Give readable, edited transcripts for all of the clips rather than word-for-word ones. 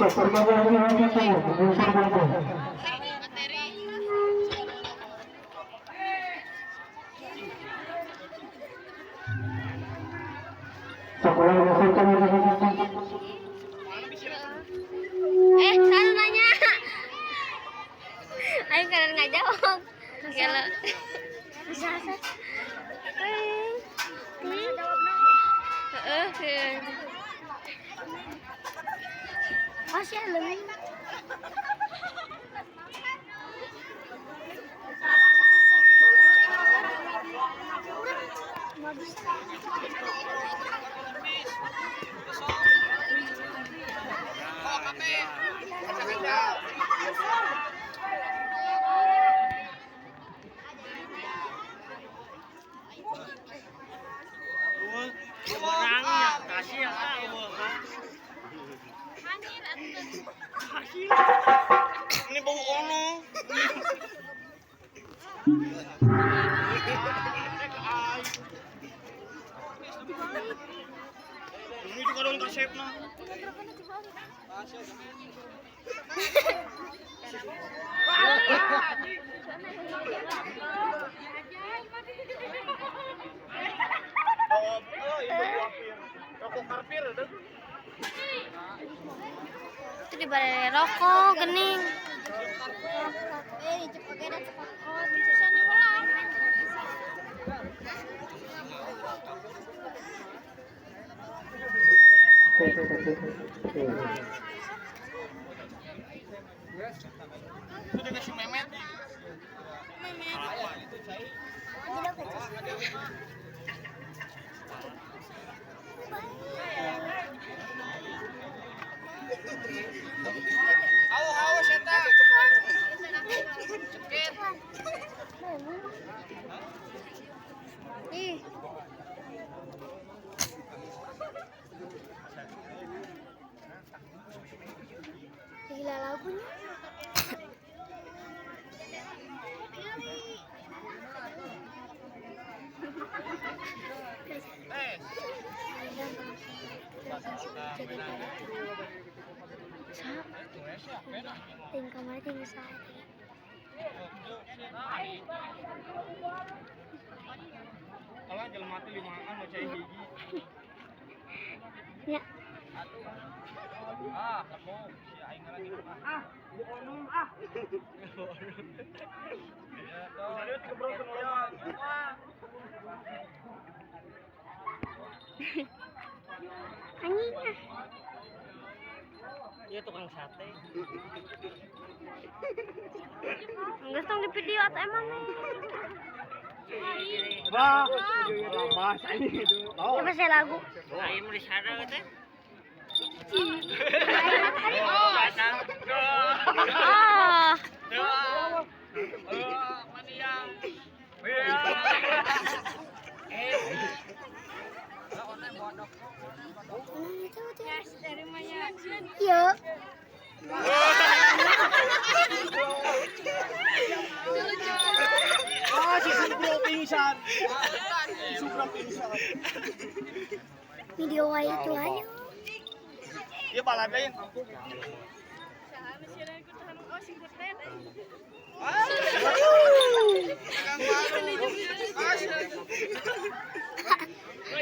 Sana nanya. Ayo kalian nggak jawab. Kalau bisa. Oh sih lebih. Ini bau ono. Ini juga dong resep nah. Rokok karpir ada. Itu di balai rokok gening. Itu juga si Memet. Awas eta. Ceket. Ih. Gila lagunya. Ting kamar ting sate. Kalau jalan mati 5 an mau cai gigi. Ya. Kamu si aing lagi ah. Ono ah. Ya, tadi 3 bro kenolong. Anjingnya. Iya tukang sate. Enggak tong di video atau emang nih? Wah, bahas ini itu. Ya pasti lagu. Aing mau di sana katanya. Oh. Mania. Iya. Si Subro pingsan. Subro pingsan. Video itu aja. Dia baladain.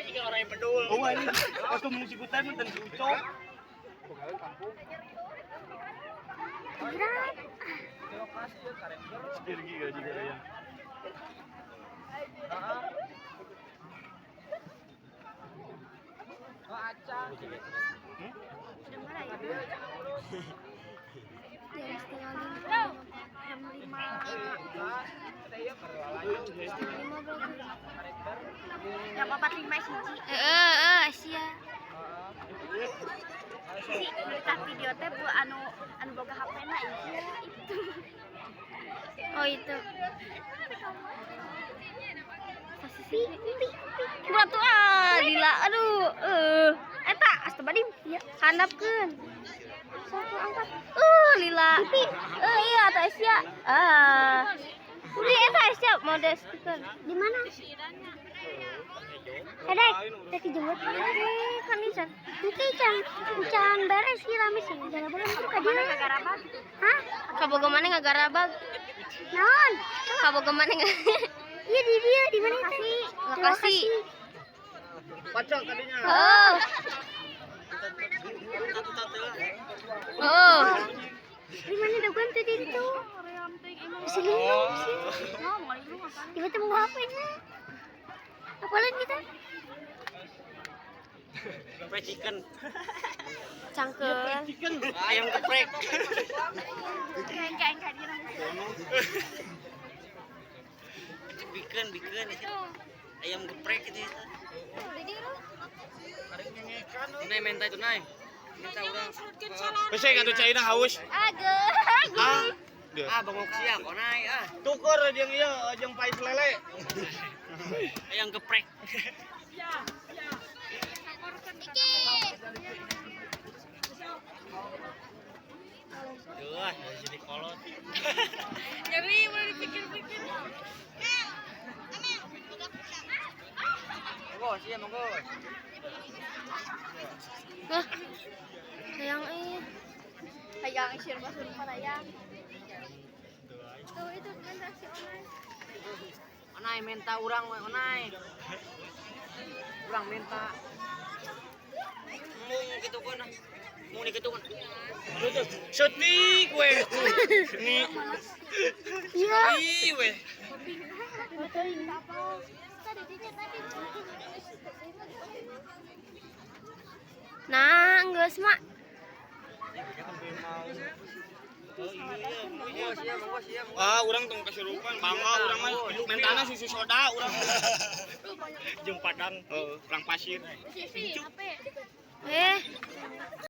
Jika orang yang pedul. Oh ini waktu musik hutan dan ucok. Pergi gak juga ya. Oh acang. Yang 45 sih. Asia. Si berita video teh bu anu boga HP-na itu. Oh itu. Berat tuh lila aduh. Eta astabadi ya handapkeun. Sok angkat. Lila. Iya eta Asia. Udah eta Asia mau ada stiker. Di mana? Ada, tadi jemput. Kan isan. Nanti can beres sih rame sih. Jangan boleh masuk ke dia. Garabag. Hah? Kaboga mana nggak garabag? Non. Kaboga mana nggak? Iya di dia di mana itu? Lokasi. Pacang tadinya. Oh. Oh. Di mana daguan tuh itu? Sini sini. Ibu tuh mau apa ini? Apa lagi kita? Fried chicken. Cangkel. Chicken. Ayam geprek. Bikin. Ayam geprek itu. Tunai mentai tunai. Minta urang. Bisa kan tuh cairna haus. Agak. Bangok siang kok naik Tukur jeung ieu jeung pais lele. Ayam geprek. Wah, jadi kolot. Nyeri mau dipikir-pikir. Monggo, siap monggo. Nah, hayang hayang isir basur parayang. Tuh itu transaksi online. Onai minta urang we onai. Urang minta. Mung kitu kan. Mung di kitu kan. Setik we. Ni. Iya. Ih we. Nah, geus mak. Urang tong kasurupan bangga urang mah mentana susu soda urang. Jeung padang urang pasir.